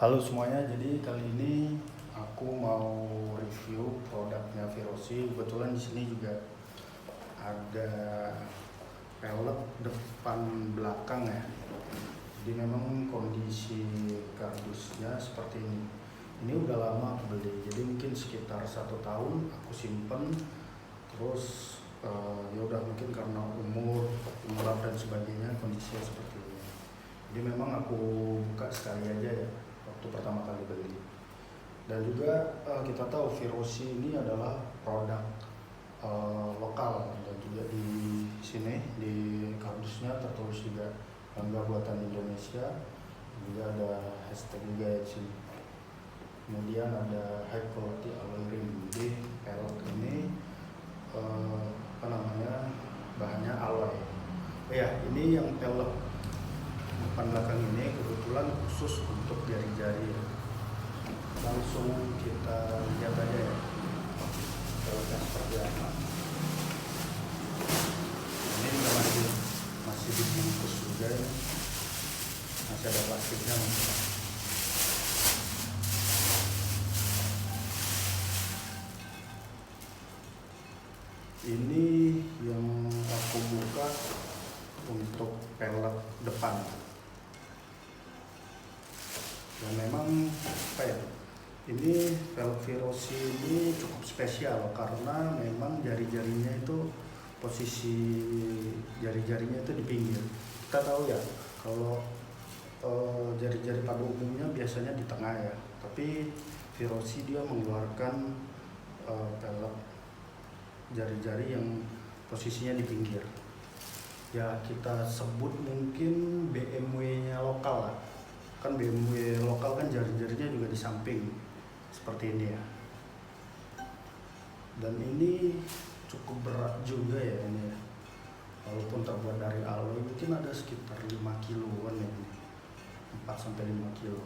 Halo semuanya, jadi kali ini aku mau review produknya Virosi. Kebetulan di sini juga ada pelek depan belakang ya. Jadi memang kondisi kardusnya seperti ini. Ini udah lama aku beli, jadi mungkin sekitar 1 tahun aku simpen. Terus ya udah mungkin karena umur, umur dan sebagainya kondisinya seperti ini. Jadi memang aku buka sekali aja ya waktu pertama kali beli. Dan juga kita tahu Virosi ini adalah produk lokal, dan juga di sini di kardusnya tertulis juga bangga buatan Indonesia. Juga ada hashtag juga ya di sini. Kemudian ada high quality alloy rim. Jadi pelek ini bahannya alloy. Ya, ini yang pelek depan belakang ini kebetulan khusus untuk jari-jari ya. Langsung kita lihat aja ya peleknya seperti apa. Ini juga masih dibungkus juga ya, masih ada plastiknya. Ini yang aku buka untuk pelek depan. Dan memang apa ya, ini pelek Virosi ini cukup spesial karena memang jari-jarinya itu, posisi jari-jarinya itu di pinggir. Kita tahu ya kalau jari-jari pada umumnya biasanya di tengah ya, tapi Virosi dia mengeluarkan pelek jari-jari yang posisinya di pinggir. Ya kita sebut mungkin BMW-nya lokal lah. Kan BMW lokal kan jari-jarinya juga di samping seperti ini ya. Dan ini cukup berat juga ya ini ya. Walaupun terbuat dari alloy, mungkin ada sekitar 5 kiloan ya ini. 4-5 kilo.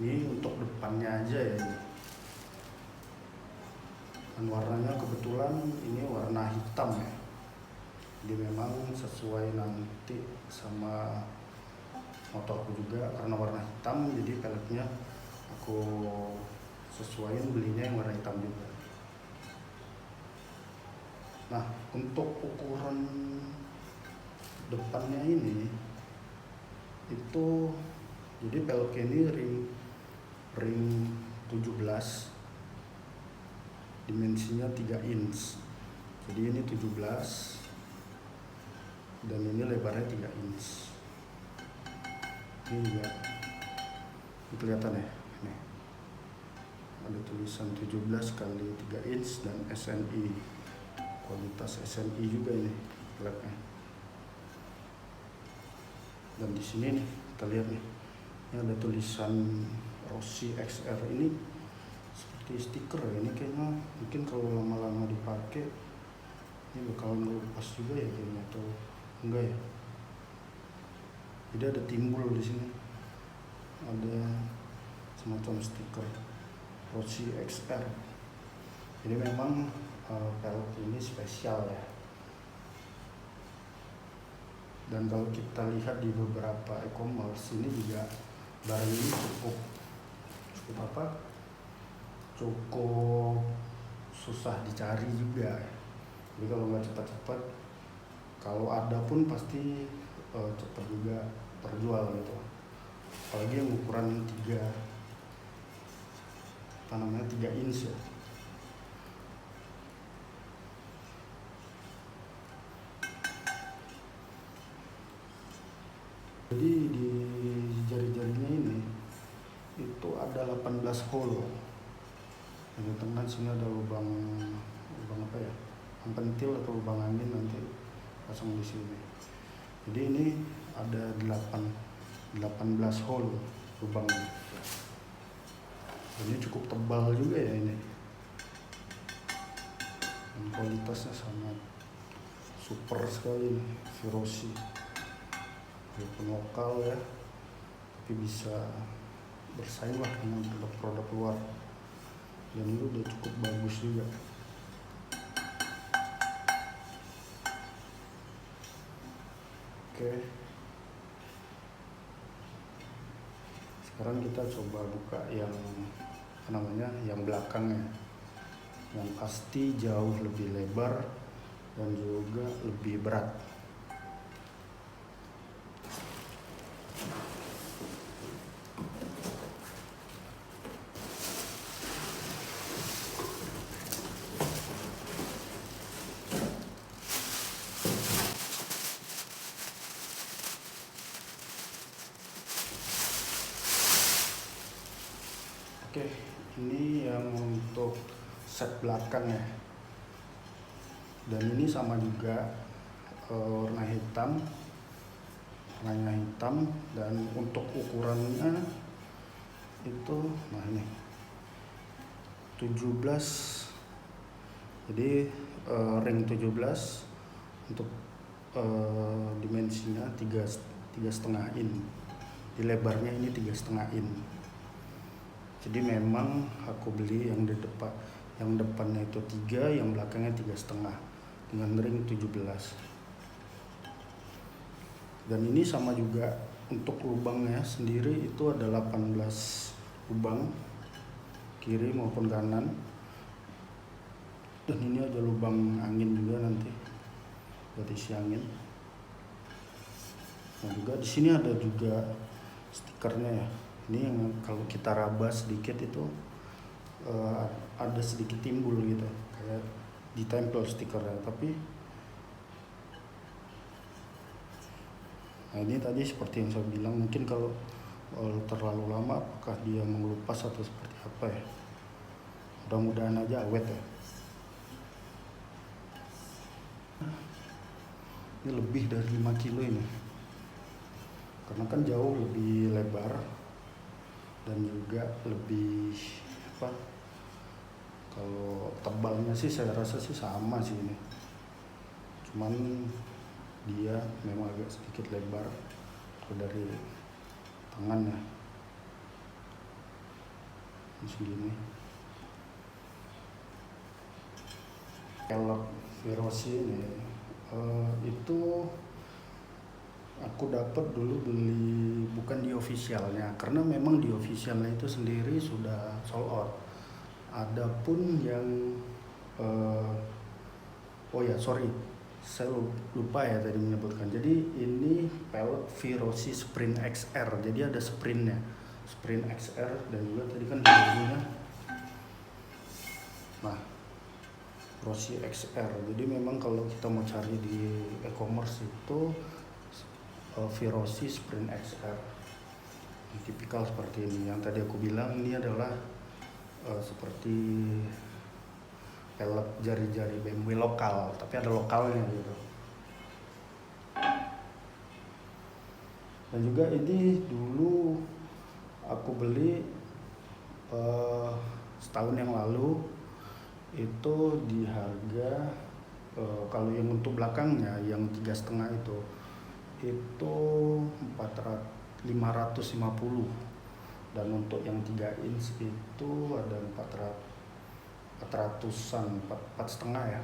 Ini untuk depannya aja ya ini. Dan warnanya kebetulan ini warna hitam ya. Jadi memang sesuai nanti sama motorku juga, karena warna hitam jadi peleknya aku sesuaiin belinya yang warna hitam juga. Nah, untuk ukuran depannya ini itu, jadi pelek ini ring 17, dimensinya 3 inch. Jadi ini 17 dan ini lebarnya 3 inch. Ini juga kelihatan ya, ini ada tulisan 17 kali 3 inch dan SNI, kualitas SNI juga ini peleknya. Dan di sini nih kita lihat nih, ini ada tulisan Rossi XR. Ini seperti stiker ya, ini kayaknya mungkin kalau lama-lama dipakai ini bakalan ngelupas juga ya kayaknya, atau enggak ya. Jadi ada timbul di sini, ada semacam stiker Rossi XR. Jadi memang pelek ini spesial ya. Dan kalau kita lihat di beberapa e-commerce ini juga barang ini cukup susah dicari juga. Jadi kalau nggak cepat-cepat, kalau ada pun pasti cepat juga terjual gitu. Apalagi yang ukuran 3 inch ya. Jadi di jari-jarinya ini itu ada 18 hole. Di tengah sini ada lubang apa ya? Lubang pentil atau lubang angin, nanti pasang di sini. Jadi ini ada 18 hole lubangnya. Ini cukup tebal juga ya ini. Dan kualitasnya sangat super sekali nih, Virosi. Walaupun lokal ya, tapi bisa bersaing lah dengan produk-produk luar. Dan ini udah cukup bagus juga. Oke. Sekarang kita coba buka yang yang belakangnya, yang pasti jauh lebih lebar dan juga lebih berat. Oke, ini yang untuk set belakang ya. Dan ini sama juga warna hitam, warnanya hitam, dan untuk ukurannya itu ini 17. Jadi ring 17 untuk dimensinya 3,5 in. Di lebarnya ini 3,5 in. Jadi memang aku beli yang di depan, yang depannya itu 3, yang belakangnya 3,5 dengan ring 17. Dan ini sama juga untuk lubangnya sendiri itu ada 18 lubang kiri maupun kanan. Dan ini ada lubang angin juga nanti buat isi angin. Nah juga di sini ada juga stikernya ya. Ini yang kalau kita raba sedikit itu ada sedikit timbul gitu, kayak ditempel stikernya. Tapi nah ini tadi seperti yang saya bilang, mungkin kalau terlalu lama apakah dia mengelupas atau seperti apa ya. Mudah-mudahan aja awet ya. Ini lebih dari 5 kilo ini, karena kan jauh lebih lebar dan juga lebih kalau tebalnya sih saya rasa sih sama sih ini, cuman dia memang agak sedikit lebar dari tangan ya, segini. Pelek Verosi ini itu aku dapat dulu beli bukan di officialnya, karena memang di officialnya itu sendiri sudah sold out. Adapun yang saya lupa ya tadi menyebutkan. Jadi ini pelek Verosi Sprint XR. Jadi ada sprintnya, Sprint XR, dan juga tadi kan logonya. Nah, Verosi XR. Jadi memang kalau kita mau cari di e-commerce itu Verosi Sprint XR, tipikal seperti ini. Yang tadi aku bilang ini adalah seperti pelek jari-jari BMW lokal, tapi ada lokalnya gitu. Dan juga ini dulu aku beli setahun yang lalu itu di harga kalau yang untuk belakangnya yang 3,5 itu 550, dan untuk yang 3 inch itu ada 400-an, 4,5 ya,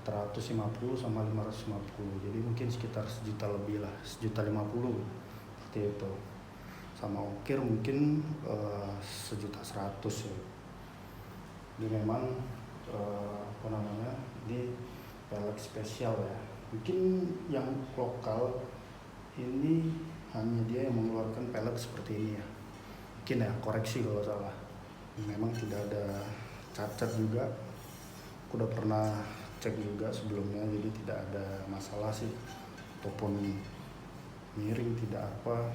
450 sama 550. Jadi mungkin sekitar 1 juta lebih lah, 1,50 juta seperti itu. Sama ongkir mungkin 1,1 juta ya. Ini memang ini pelek spesial ya. Mungkin yang lokal ini hanya dia yang mengeluarkan pelek seperti ini ya. Mungkin ya, koreksi kalau salah. Memang tidak ada cacat juga. Aku udah pernah cek juga sebelumnya, jadi tidak ada masalah sih, ataupun miring tidak apa.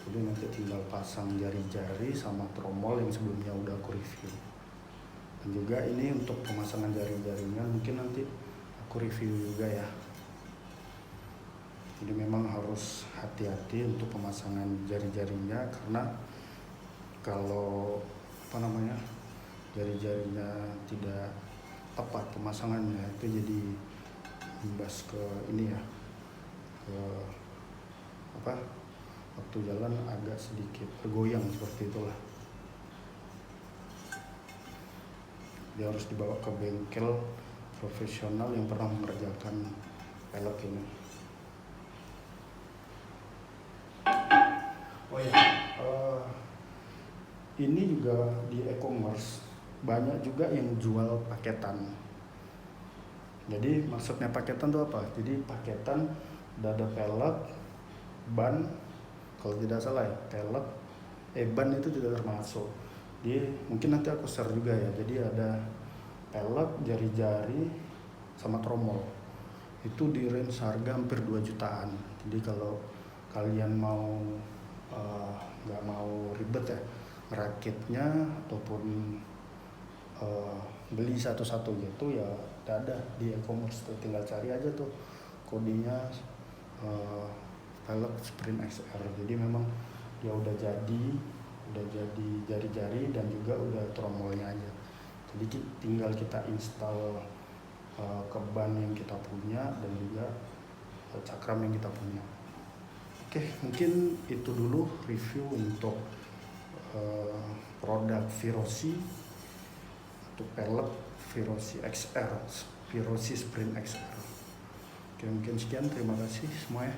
Jadi nanti tinggal pasang jari-jari sama tromol yang sebelumnya udah aku review. Dan juga ini untuk pemasangan jari-jarinya mungkin nanti aku review juga ya. Jadi memang harus hati-hati untuk pemasangan jari-jarinya, karena kalau jari-jarinya tidak tepat pemasangannya itu jadi imbas ke ini ya, ke waktu jalan agak sedikit bergoyang seperti itulah. Dia harus dibawa ke bengkel profesional yang pernah mengerjakan pelek ini. Oh ya, ini juga di e-commerce banyak juga yang jual paketan. Jadi maksudnya paketan tuh apa? Jadi paketan udah ada pelek, ban, kalau tidak salah ya, pelek, ban itu tidak termasuk. Jadi mungkin nanti aku share juga ya. Jadi ada pelek, jari-jari, sama tromol. Itu di range harga hampir 2 jutaan. Jadi kalau kalian mau nggak mau ribet ya merakitnya ataupun beli satu-satu gitu ya, ada di e-commerce tuh, tinggal cari aja tuh kodenya pelek Sprint XR. Jadi memang dia udah jadi jari-jari dan juga udah tromolnya aja. Jadi tinggal kita install ke ban yang kita punya dan juga cakram yang kita punya. Oke, mungkin itu dulu review untuk produk Virosi untuk pelek Virosi XR, Virosi Sprint XR. Oke, mungkin sekian, terima kasih semuanya.